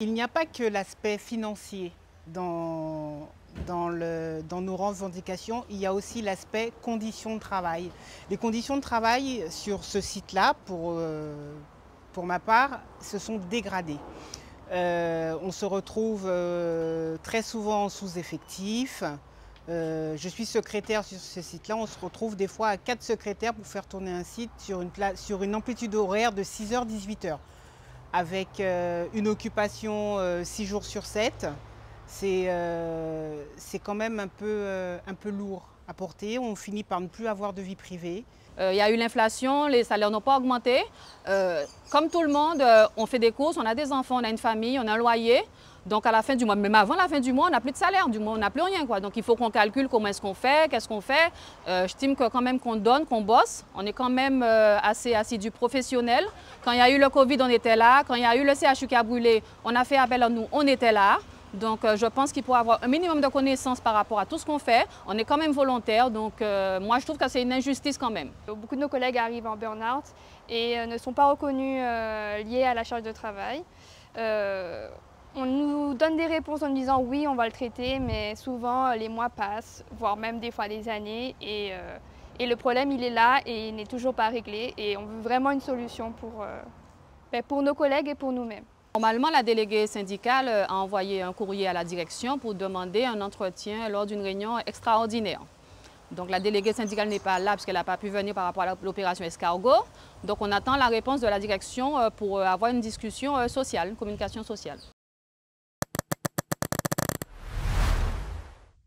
Il n'y a pas que l'aspect financier dans nos revendications, il y a aussi l'aspect conditions de travail. Les conditions de travail sur ce site-là, pour ma part, se sont dégradées. On se retrouve très souvent en sous-effectif. Je suis secrétaire sur ce site-là, on se retrouve des fois à 4 secrétaires pour faire tourner un site sur une amplitude horaire de 6h, 18h. Avec une occupation 6 jours sur 7, c'est quand même un peu lourd à porter. On finit par ne plus avoir de vie privée. Il y a eu l'inflation, les salaires n'ont pas augmenté. Comme tout le monde, on fait des courses, on a des enfants, on a une famille, on a un loyer. Donc à la fin du mois, même avant la fin du mois, on n'a plus de salaire, du mois, on n'a plus rien, quoi. Donc il faut qu'on calcule comment est-ce qu'on fait, qu'est-ce qu'on fait. J'estime que quand même qu'on donne, qu'on bosse, on est quand même assez assidus professionnels. Quand il y a eu le Covid, on était là. Quand il y a eu le CHU qui a brûlé, on a fait appel à nous, on était là. Donc je pense qu'il faut avoir un minimum de connaissances par rapport à tout ce qu'on fait. On est quand même volontaire, donc moi je trouve que c'est une injustice quand même. Beaucoup de nos collègues arrivent en burn-out et ne sont pas reconnus liés à la charge de travail. On nous donne des réponses en nous disant oui, on va le traiter, mais souvent les mois passent, voire même des fois des années, et le problème il est là et il n'est toujours pas réglé, et on veut vraiment une solution pour nos collègues et pour nous-mêmes. Normalement, la déléguée syndicale a envoyé un courrier à la direction pour demander un entretien lors d'une réunion extraordinaire. Donc la déléguée syndicale n'est pas là parce qu'elle n'a pas pu venir par rapport à l'opération escargot. Donc on attend la réponse de la direction pour avoir une discussion sociale, une communication sociale.